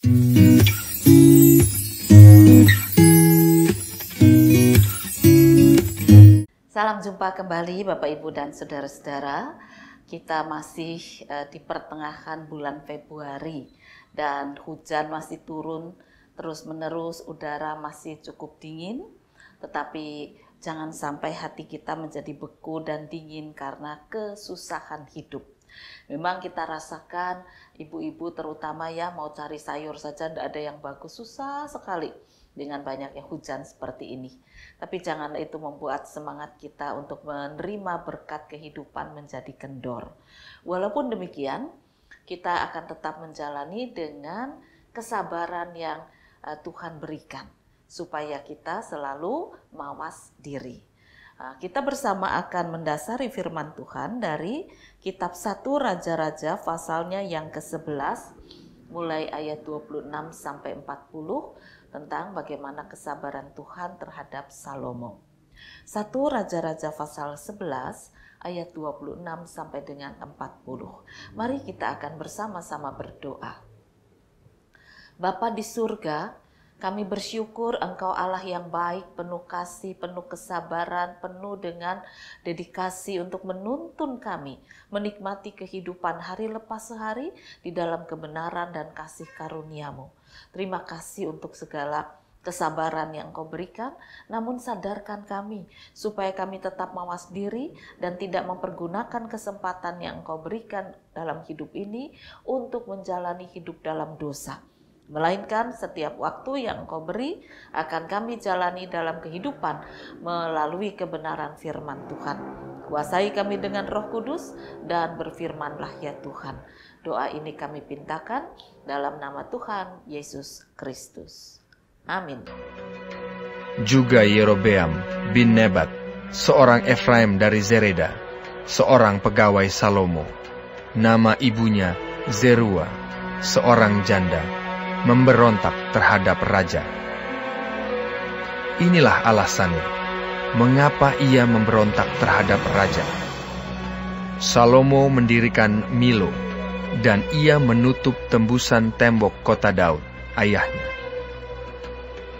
Salam jumpa kembali Bapak Ibu dan Saudara-saudara. Kita masih di pertengahan bulan Februari dan hujan masih turun terus-menerus, udara masih cukup dingin. Tetapi jangan sampai hati kita menjadi beku dan dingin karena kesusahan hidup. Memang kita rasakan ibu-ibu terutama ya, mau cari sayur saja tidak ada yang bagus, susah sekali dengan banyaknya hujan seperti ini. Tapi janganlah itu membuat semangat kita untuk menerima berkat kehidupan menjadi kendor. Walaupun demikian, kita akan tetap menjalani dengan kesabaran yang Tuhan berikan, supaya kita selalu mawas diri. Kita bersama akan mendasari firman Tuhan dari kitab 1 Raja-Raja pasalnya yang ke-11, mulai ayat 26 sampai 40, tentang bagaimana kesabaran Tuhan terhadap Salomo. 1 Raja-Raja pasal 11 ayat 26 sampai dengan 40. Mari kita akan bersama-sama berdoa. Bapa di surga, kami bersyukur Engkau Allah yang baik, penuh kasih, penuh kesabaran, penuh dengan dedikasi untuk menuntun kami menikmati kehidupan hari lepas hari di dalam kebenaran dan kasih karunia-Mu. Terima kasih untuk segala kesabaran yang Engkau berikan, namun sadarkan kami supaya kami tetap mawas diri dan tidak mempergunakan kesempatan yang Engkau berikan dalam hidup ini untuk menjalani hidup dalam dosa. Melainkan setiap waktu yang Engkau beri akan kami jalani dalam kehidupan melalui kebenaran firman Tuhan. Kuasai kami dengan Roh Kudus dan berfirmanlah ya Tuhan. Doa ini kami pintakan dalam nama Tuhan Yesus Kristus. Amin. Juga Yerobeam bin Nebat, seorang Efraim dari Zereda, seorang pegawai Salomo, nama ibunya Zerua, seorang janda, memberontak terhadap raja. Inilah alasannya, mengapa ia memberontak terhadap raja. Salomo mendirikan Milo, dan ia menutup tembusan tembok kota Daud, ayahnya.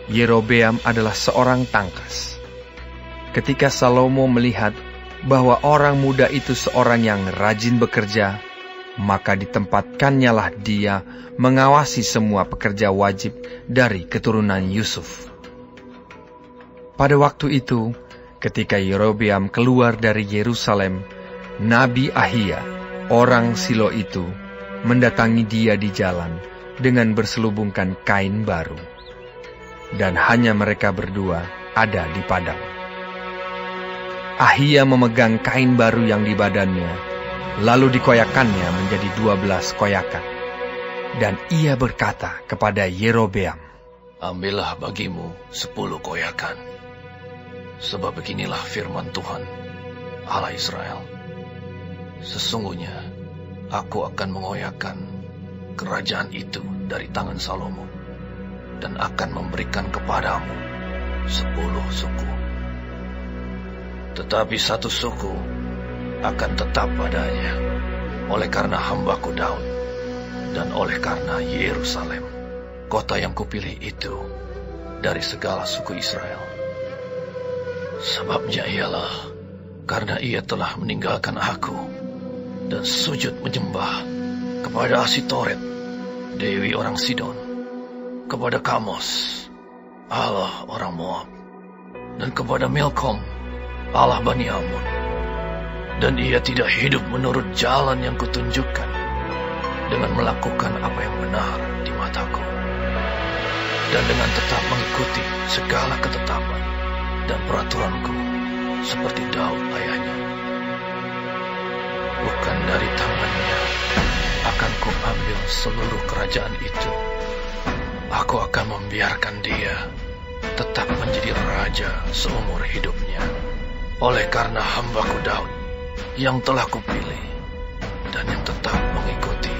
Yerobeam adalah seorang tangkas. Ketika Salomo melihat bahwa orang muda itu seorang yang rajin bekerja, maka ditempatkannyalah dia mengawasi semua pekerja wajib dari keturunan Yusuf. Pada waktu itu, ketika Yerobeam keluar dari Yerusalem, Nabi Ahia, orang Silo itu, mendatangi dia di jalan dengan berselubungkan kain baru. Dan hanya mereka berdua ada di padang. Ahia memegang kain baru yang di badannya, lalu dikoyakannya menjadi 12 koyakan. Dan ia berkata kepada Yerobeam, "Ambillah bagimu 10 koyakan, sebab beginilah firman Tuhan, Allah Israel. Sesungguhnya aku akan mengoyakkan kerajaan itu dari tangan Salomo, dan akan memberikan kepadamu 10 suku. Tetapi 1 suku akan tetap padanya, oleh karena hambaku Daud, dan oleh karena Yerusalem, kota yang kupilih itu dari segala suku Israel. Sebabnya ialah karena ia telah meninggalkan aku dan sujud menyembah kepada Asitoret, dewi orang Sidon, kepada Kamos, Allah orang Moab, dan kepada Milkom, Allah Bani Amun. Dan ia tidak hidup menurut jalan yang kutunjukkan, dengan melakukan apa yang benar di mataku, dan dengan tetap mengikuti segala ketetapan dan peraturanku, seperti Daud ayahnya. Bukan dari tangannya akan kuambil seluruh kerajaan itu. Aku akan membiarkan dia tetap menjadi raja seumur hidupnya, oleh karena hambaku Daud yang telah kupilih, dan yang tetap mengikuti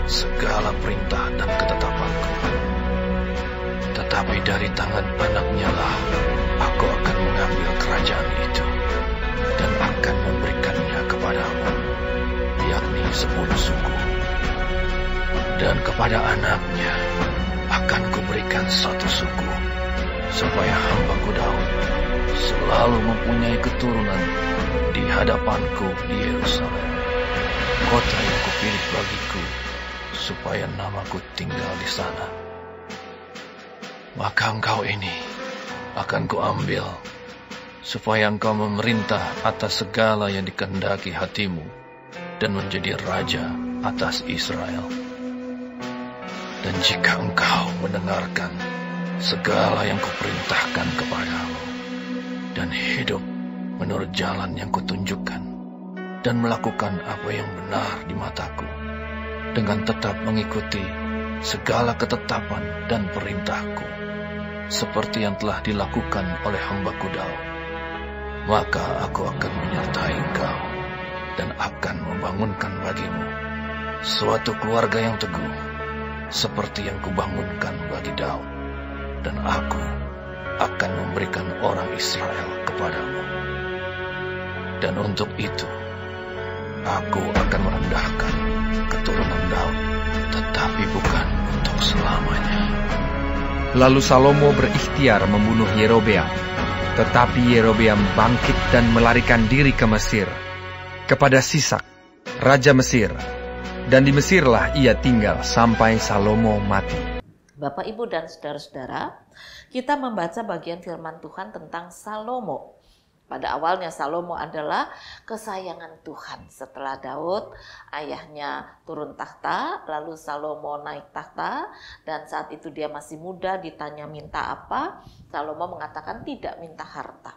segala perintah dan ketetapanku. Tetapi dari tangan anaknya lah aku akan mengambil kerajaan itu, dan akan memberikannya kepadamu, yakni 10 suku. Dan kepada anaknya akan kuberikan satu suku, supaya hambaku Daud selalu mempunyai keturunan di hadapanku di Yerusalem, kota yang kupilih bagiku, supaya namaku tinggal di sana. Maka engkau ini akan kuambil, supaya engkau memerintah atas segala yang dikehendaki hatimu, dan menjadi raja atas Israel. Dan jika engkau mendengarkan segala yang kuperintahkan kepadamu, dan hidup menurut jalan yang kutunjukkan, dan melakukan apa yang benar di mataku, dengan tetap mengikuti segala ketetapan dan perintahku, seperti yang telah dilakukan oleh hambaku Daud, maka aku akan menyertai engkau, dan akan membangunkan bagimu suatu keluarga yang teguh, seperti yang kubangunkan bagi Daud, dan aku akan memberikan orang Israel kepadamu. Dan untuk itu, aku akan merendahkan keturunan Daud, tetapi bukan untuk selamanya. Lalu Salomo berikhtiar membunuh Yerobeam, tetapi Yerobeam bangkit dan melarikan diri ke Mesir, kepada Sisak, raja Mesir, dan di Mesirlah ia tinggal sampai Salomo mati. Bapak, Ibu, dan saudara-saudara, kita membaca bagian firman Tuhan tentang Salomo. Pada awalnya Salomo adalah kesayangan Tuhan. Setelah Daud, ayahnya turun tahta, lalu Salomo naik tahta, dan saat itu dia masih muda, ditanya minta apa, Salomo mengatakan tidak minta harta,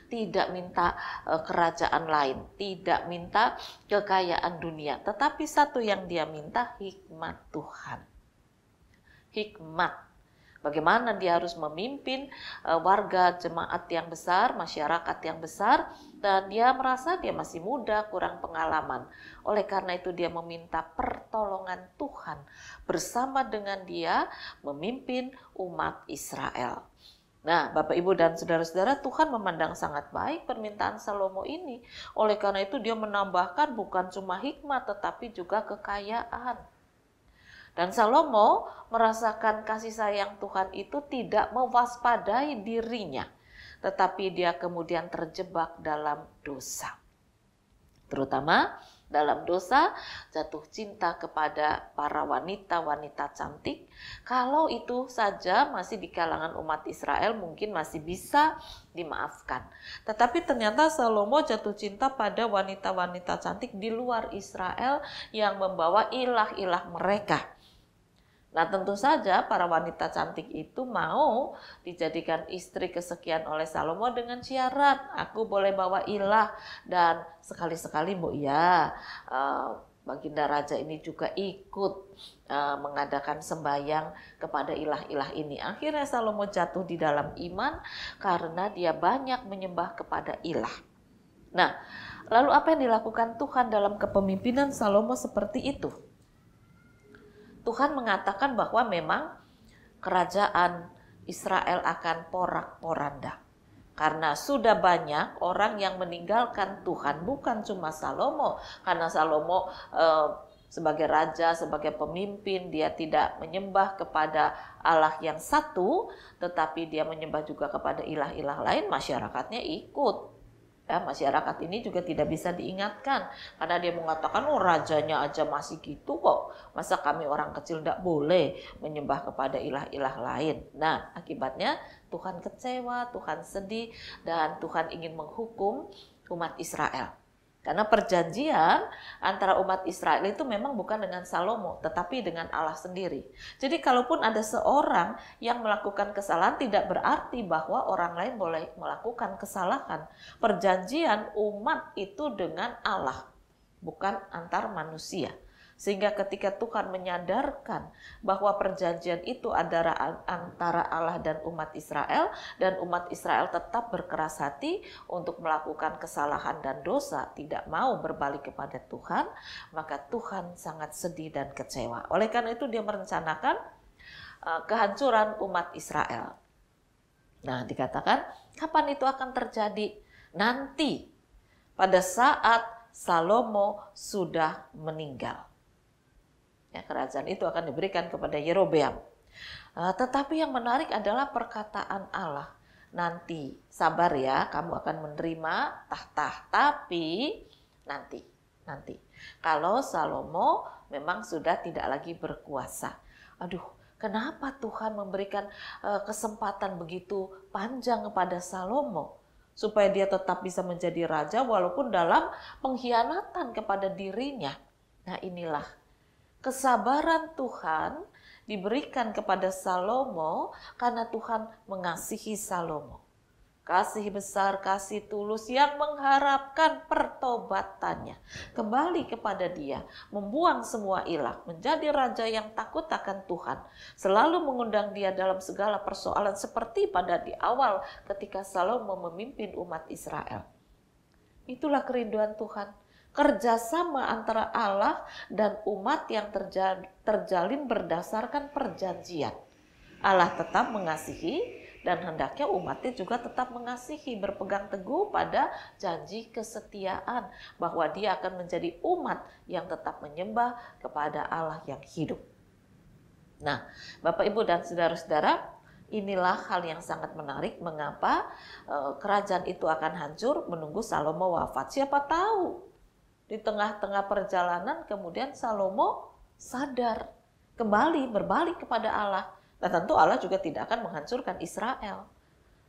tidak minta kerajaan lain, tidak minta kekayaan dunia, tetapi satu yang dia minta, hikmat Tuhan. Hikmat. Bagaimana dia harus memimpin warga jemaat yang besar, masyarakat yang besar, dan dia merasa dia masih muda, kurang pengalaman. Oleh karena itu dia meminta pertolongan Tuhan bersama dengan dia memimpin umat Israel. Nah, Bapak, Ibu, dan saudara-saudara, Tuhan memandang sangat baik permintaan Salomo ini. Oleh karena itu dia menambahkan bukan cuma hikmat tetapi juga kekayaan. Dan Salomo merasakan kasih sayang Tuhan itu tidak mewaspadai dirinya, tetapi dia kemudian terjebak dalam dosa. Terutama dalam dosa jatuh cinta kepada para wanita-wanita cantik. Kalau itu saja masih di kalangan umat Israel mungkin masih bisa dimaafkan. Tetapi ternyata Salomo jatuh cinta pada wanita-wanita cantik di luar Israel yang membawa ilah-ilah mereka. Nah, tentu saja para wanita cantik itu mau dijadikan istri kesekian oleh Salomo dengan syarat, aku boleh bawa ilah, dan sekali-sekali Baginda Raja ini juga ikut mengadakan sembahyang kepada ilah-ilah ini. Akhirnya Salomo jatuh di dalam iman karena dia banyak menyembah kepada ilah. Nah, lalu apa yang dilakukan Tuhan dalam kepemimpinan Salomo seperti itu? Tuhan mengatakan bahwa memang kerajaan Israel akan porak-poranda. Karena sudah banyak orang yang meninggalkan Tuhan, bukan cuma Salomo. Karena Salomo sebagai raja, sebagai pemimpin, dia tidak menyembah kepada Allah yang satu, tetapi dia menyembah juga kepada ilah-ilah lain, masyarakatnya ikut. Ya, masyarakat ini juga tidak bisa diingatkan karena dia mengatakan rajanya aja masih gitu kok, masa kami orang kecil tidak boleh menyembah kepada ilah-ilah lain. Nah, akibatnya Tuhan kecewa, Tuhan sedih, dan Tuhan ingin menghukum umat Israel. Karena perjanjian antara umat Israel itu memang bukan dengan Salomo, tetapi dengan Allah sendiri. Jadi kalaupun ada seorang yang melakukan kesalahan, tidak berarti bahwa orang lain boleh melakukan kesalahan. Perjanjian umat itu dengan Allah, bukan antar manusia. Sehingga ketika Tuhan menyadarkan bahwa perjanjian itu adalah antara Allah dan umat Israel, dan umat Israel tetap berkeras hati untuk melakukan kesalahan dan dosa, tidak mau berbalik kepada Tuhan, maka Tuhan sangat sedih dan kecewa. Oleh karena itu dia merencanakan kehancuran umat Israel. Nah, dikatakan kapan itu akan terjadi? Nanti pada saat Salomo sudah meninggal. Ya, kerajaan itu akan diberikan kepada Yerobeam. Tetapi yang menarik adalah perkataan Allah. Nanti, sabar ya, kamu akan menerima tahta. Tapi nanti. Kalau Salomo memang sudah tidak lagi berkuasa. Aduh, kenapa Tuhan memberikan kesempatan begitu panjang kepada Salomo? Supaya dia tetap bisa menjadi raja walaupun dalam pengkhianatan kepada dirinya. Nah, inilah kesabaran Tuhan diberikan kepada Salomo karena Tuhan mengasihi Salomo. Kasih besar, kasih tulus yang mengharapkan pertobatannya. Kembali kepada dia, membuang semua ilah, menjadi raja yang takut akan Tuhan. Selalu mengundang dia dalam segala persoalan seperti pada di awal ketika Salomo memimpin umat Israel. Itulah kerinduan Tuhan. Kerjasama antara Allah dan umat yang terjalin berdasarkan perjanjian. Allah tetap mengasihi dan hendaknya umatnya juga tetap mengasihi, berpegang teguh pada janji kesetiaan bahwa dia akan menjadi umat yang tetap menyembah kepada Allah yang hidup. Nah, Bapak, Ibu, dan saudara-saudara, inilah hal yang sangat menarik mengapa kerajaan itu akan hancur menunggu Salomo wafat. Siapa tahu di tengah-tengah perjalanan kemudian Salomo sadar, kembali berbalik kepada Allah. Nah, tentu Allah juga tidak akan menghancurkan Israel.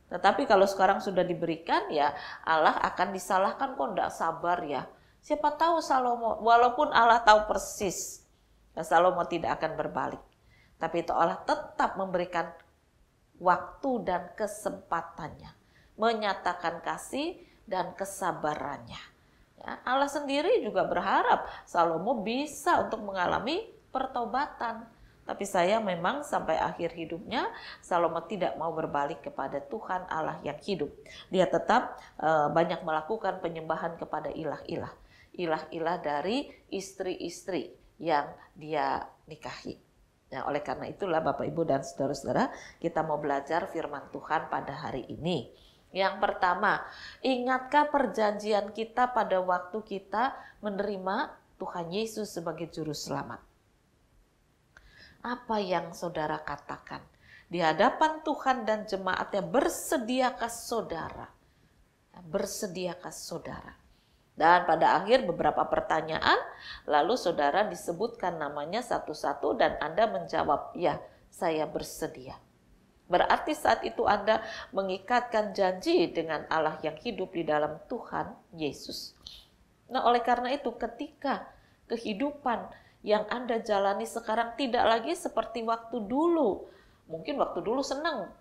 Tetapi kalau sekarang sudah diberikan, ya Allah akan disalahkan, kok tidak sabar ya. Siapa tahu Salomo, walaupun Allah tahu persis, Salomo tidak akan berbalik. Tapi itu Allah tetap memberikan waktu dan kesempatannya, menyatakan kasih dan kesabarannya. Ya, Allah sendiri juga berharap Salomo bisa untuk mengalami pertobatan. Tapi saya memang sampai akhir hidupnya Salomo tidak mau berbalik kepada Tuhan Allah yang hidup. Dia tetap banyak melakukan penyembahan kepada ilah-ilah. Ilah-ilah dari istri-istri yang dia nikahi. Nah, oleh karena itulah Bapak, Ibu, dan saudara-saudara, kita mau belajar firman Tuhan pada hari ini. Yang pertama, ingatkah perjanjian kita pada waktu kita menerima Tuhan Yesus sebagai juru selamat? Apa yang saudara katakan? Di hadapan Tuhan dan jemaatnya, bersediakah saudara? Bersediakah saudara? Dan pada akhir beberapa pertanyaan, lalu saudara disebutkan namanya satu-satu dan Anda menjawab, ya, saya bersedia. Berarti saat itu Anda mengikatkan janji dengan Allah yang hidup di dalam Tuhan Yesus. Nah, oleh karena itu ketika kehidupan yang Anda jalani sekarang tidak lagi seperti waktu dulu. Mungkin waktu dulu senang,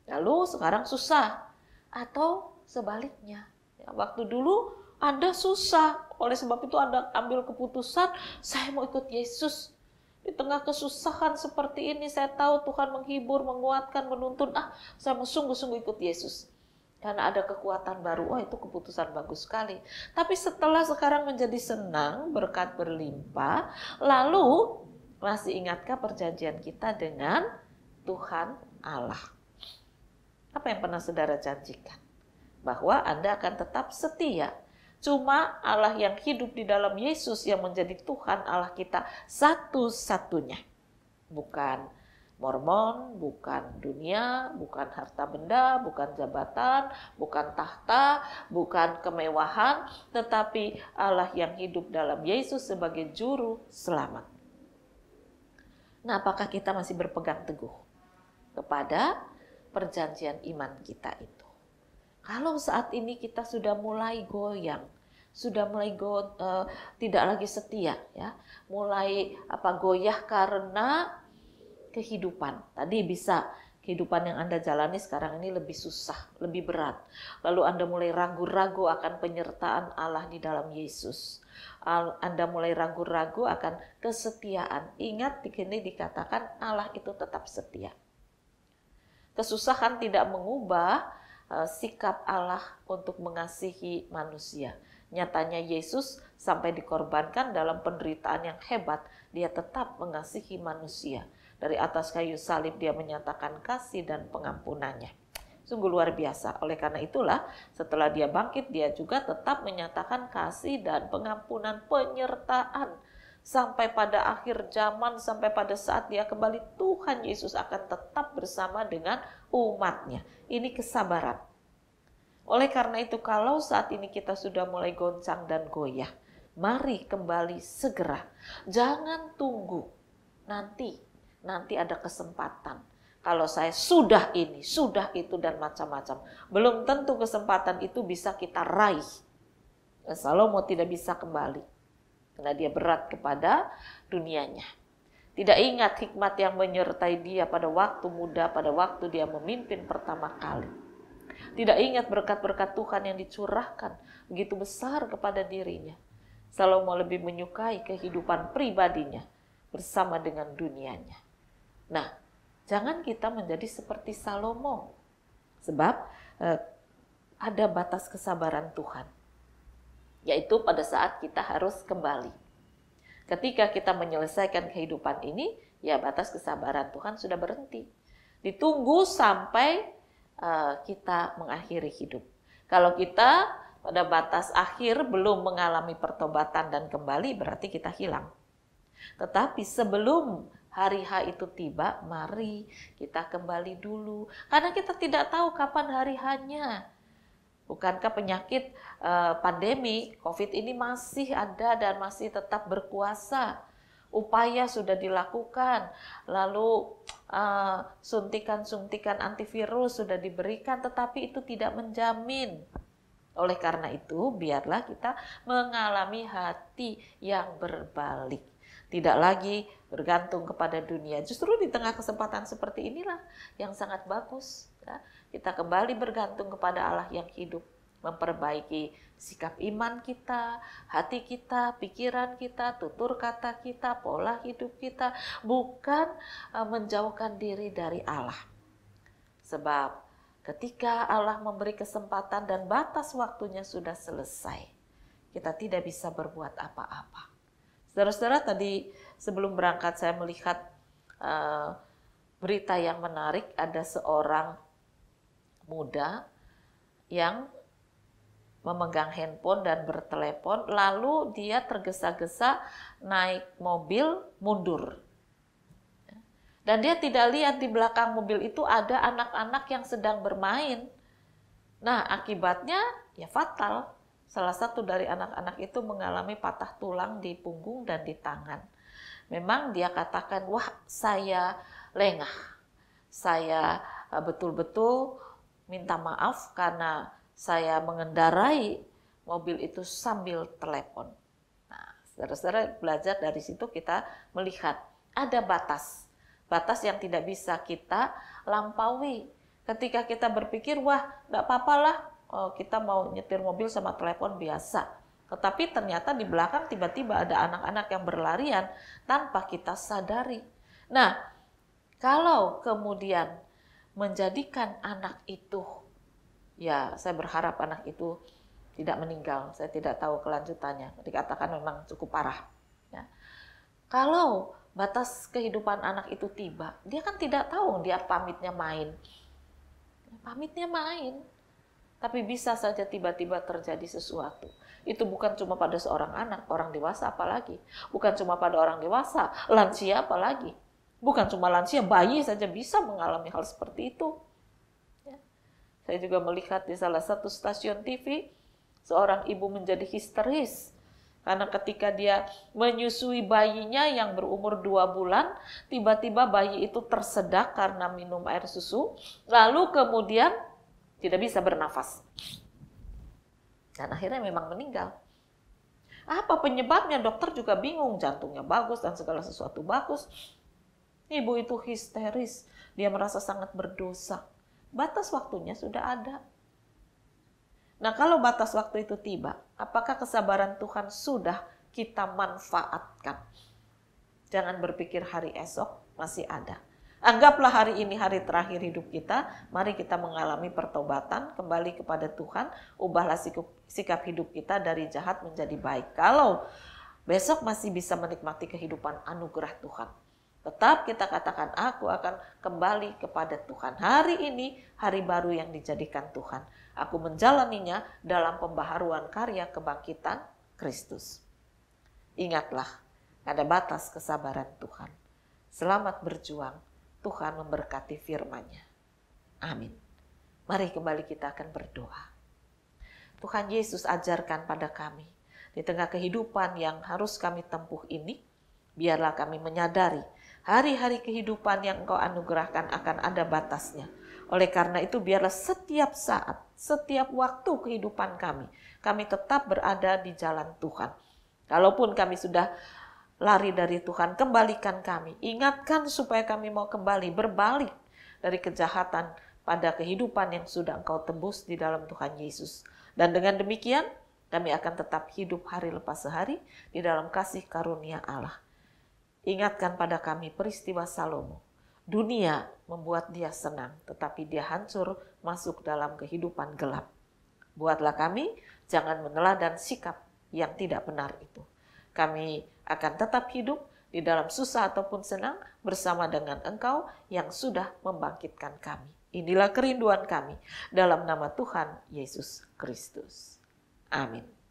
lalu sekarang susah. Atau sebaliknya, ya, waktu dulu Anda susah, oleh sebab itu Anda ambil keputusan, saya mau ikut Yesus. Di tengah kesusahan seperti ini, saya tahu Tuhan menghibur, menguatkan, menuntun, saya mau sungguh-sungguh ikut Yesus. Karena ada kekuatan baru, itu keputusan bagus sekali. Tapi setelah sekarang menjadi senang, berkat berlimpah, lalu masih ingatkah perjanjian kita dengan Tuhan Allah? Apa yang pernah saudara janjikan? Bahwa Anda akan tetap setia. Cuma Allah yang hidup di dalam Yesus yang menjadi Tuhan Allah kita satu-satunya. Bukan Mormon, bukan dunia, bukan harta benda, bukan jabatan, bukan tahta, bukan kemewahan, tetapi Allah yang hidup dalam Yesus sebagai juru selamat. Nah, apakah kita masih berpegang teguh kepada perjanjian iman kita itu? Kalau saat ini kita sudah mulai goyang, sudah mulai tidak lagi setia, ya, mulai goyah karena kehidupan. Tadi bisa kehidupan yang Anda jalani sekarang ini lebih susah, lebih berat. Lalu Anda mulai ragu-ragu akan penyertaan Allah di dalam Yesus. Anda mulai ragu-ragu akan kesetiaan. Ingat, di sini dikatakan Allah itu tetap setia. Kesusahan tidak mengubah sikap Allah untuk mengasihi manusia. Nyatanya Yesus sampai dikorbankan dalam penderitaan yang hebat, dia tetap mengasihi manusia. Dari atas kayu salib dia menyatakan kasih dan pengampunannya. Sungguh luar biasa. Oleh karena itulah setelah dia bangkit dia juga tetap menyatakan kasih dan pengampunan, penyertaan sampai pada akhir zaman, sampai pada saat dia kembali, Tuhan Yesus akan tetap bersama dengan umatnya. Ini kesabaran. Oleh karena itu, kalau saat ini kita sudah mulai goncang dan goyah, mari kembali segera. Jangan tunggu nanti ada kesempatan. Kalau saya sudah ini, sudah itu, dan macam-macam. Belum tentu kesempatan itu bisa kita raih. Salomo tidak bisa kembali, karena dia berat kepada dunianya. Tidak ingat hikmat yang menyertai dia pada waktu muda, pada waktu dia memimpin pertama kali. Tidak ingat berkat-berkat Tuhan yang dicurahkan begitu besar kepada dirinya. Salomo lebih menyukai kehidupan pribadinya bersama dengan dunianya. Nah, jangan kita menjadi seperti Salomo. Sebab ada batas kesabaran Tuhan. Yaitu pada saat kita harus kembali. Ketika kita menyelesaikan kehidupan ini, ya batas kesabaran Tuhan sudah berhenti. Ditunggu sampai kita mengakhiri hidup. Kalau kita pada batas akhir belum mengalami pertobatan dan kembali, berarti kita hilang. Tetapi sebelum hari H itu tiba, mari kita kembali dulu. Karena kita tidak tahu kapan hari H-nya. Bukankah penyakit pandemi COVID ini masih ada dan masih tetap berkuasa? Upaya sudah dilakukan, lalu suntikan-suntikan antivirus sudah diberikan, tetapi itu tidak menjamin. Oleh karena itu, biarlah kita mengalami hati yang berbalik. Tidak lagi bergantung kepada dunia. Justru di tengah kesempatan seperti inilah yang sangat bagus. Ya. Kita kembali bergantung kepada Allah yang hidup. Memperbaiki sikap iman kita, hati kita, pikiran kita, tutur kata kita, pola hidup kita. Bukan menjauhkan diri dari Allah. Sebab ketika Allah memberi kesempatan dan batas waktunya sudah selesai, kita tidak bisa berbuat apa-apa. Saudara-saudara, tadi sebelum berangkat saya melihat berita yang menarik. Ada seorang muda yang memegang handphone dan bertelepon, lalu dia tergesa-gesa naik mobil mundur. Dan dia tidak lihat di belakang mobil itu ada anak-anak yang sedang bermain. Nah, akibatnya ya fatal. Salah satu dari anak-anak itu mengalami patah tulang di punggung dan di tangan. Memang dia katakan, wah saya lengah. Saya betul-betul minta maaf karena saya mengendarai mobil itu sambil telepon. Nah, saudara-saudara, belajar dari situ kita melihat ada batas. Batas yang tidak bisa kita lampaui. Ketika kita berpikir, wah nggak apa-apalah, kita mau nyetir mobil sama telepon biasa. Tetapi ternyata di belakang tiba-tiba ada anak-anak yang berlarian tanpa kita sadari. Nah, kalau kemudian menjadikan anak itu, ya saya berharap anak itu tidak meninggal. Saya tidak tahu kelanjutannya. Dikatakan memang cukup parah. Ya. Kalau batas kehidupan anak itu tiba, dia kan tidak tahu dia pamitnya main. Pamitnya main. Tapi bisa saja tiba-tiba terjadi sesuatu. Itu bukan cuma pada seorang anak, orang dewasa apalagi. Bukan cuma pada orang dewasa, lansia apalagi. Bukan cuma lansia, bayi saja bisa mengalami hal seperti itu. Ya. Saya juga melihat di salah satu stasiun TV, seorang ibu menjadi histeris. Karena ketika dia menyusui bayinya yang berumur 2 bulan, tiba-tiba bayi itu tersedak karena minum air susu, lalu kemudian tidak bisa bernafas. Dan akhirnya memang meninggal. Apa penyebabnya? Dokter juga bingung, jantungnya bagus dan segala sesuatu bagus. Ibu itu histeris, dia merasa sangat berdosa. Batas waktunya sudah ada. Nah, kalau batas waktu itu tiba, apakah kesabaran Tuhan sudah kita manfaatkan? Jangan berpikir hari esok masih ada. Anggaplah hari ini hari terakhir hidup kita, mari kita mengalami pertobatan, kembali kepada Tuhan, ubahlah sikap hidup kita dari jahat menjadi baik. Kalau besok masih bisa menikmati kehidupan anugerah Tuhan, tetap kita katakan, aku akan kembali kepada Tuhan. Hari ini, hari baru yang dijadikan Tuhan. Aku menjalaninya dalam pembaharuan karya kebangkitan Kristus. Ingatlah, Ada batas kesabaran Tuhan. Selamat berjuang, Tuhan memberkati firman-Nya. Amin. Mari kembali kita akan berdoa. Tuhan Yesus, ajarkan pada kami, di tengah kehidupan yang harus kami tempuh ini, biarlah kami menyadari hari-hari kehidupan yang Engkau anugerahkan akan ada batasnya. Oleh karena itu, biarlah setiap saat, setiap waktu kehidupan kami tetap berada di jalan Tuhan. Kalaupun kami sudah lari dari Tuhan, kembalikan kami. Ingatkan supaya kami mau kembali, berbalik dari kejahatan pada kehidupan yang sudah Engkau tebus di dalam Tuhan Yesus. Dan dengan demikian, kami akan tetap hidup hari lepas hari di dalam kasih karunia Allah. Ingatkan pada kami peristiwa Salomo. Dunia membuat dia senang, tetapi dia hancur masuk dalam kehidupan gelap. Buatlah kami jangan meneladan sikap yang tidak benar itu. Kami akan tetap hidup di dalam susah ataupun senang bersama dengan Engkau yang sudah membangkitkan kami. Inilah kerinduan kami dalam nama Tuhan Yesus Kristus. Amin.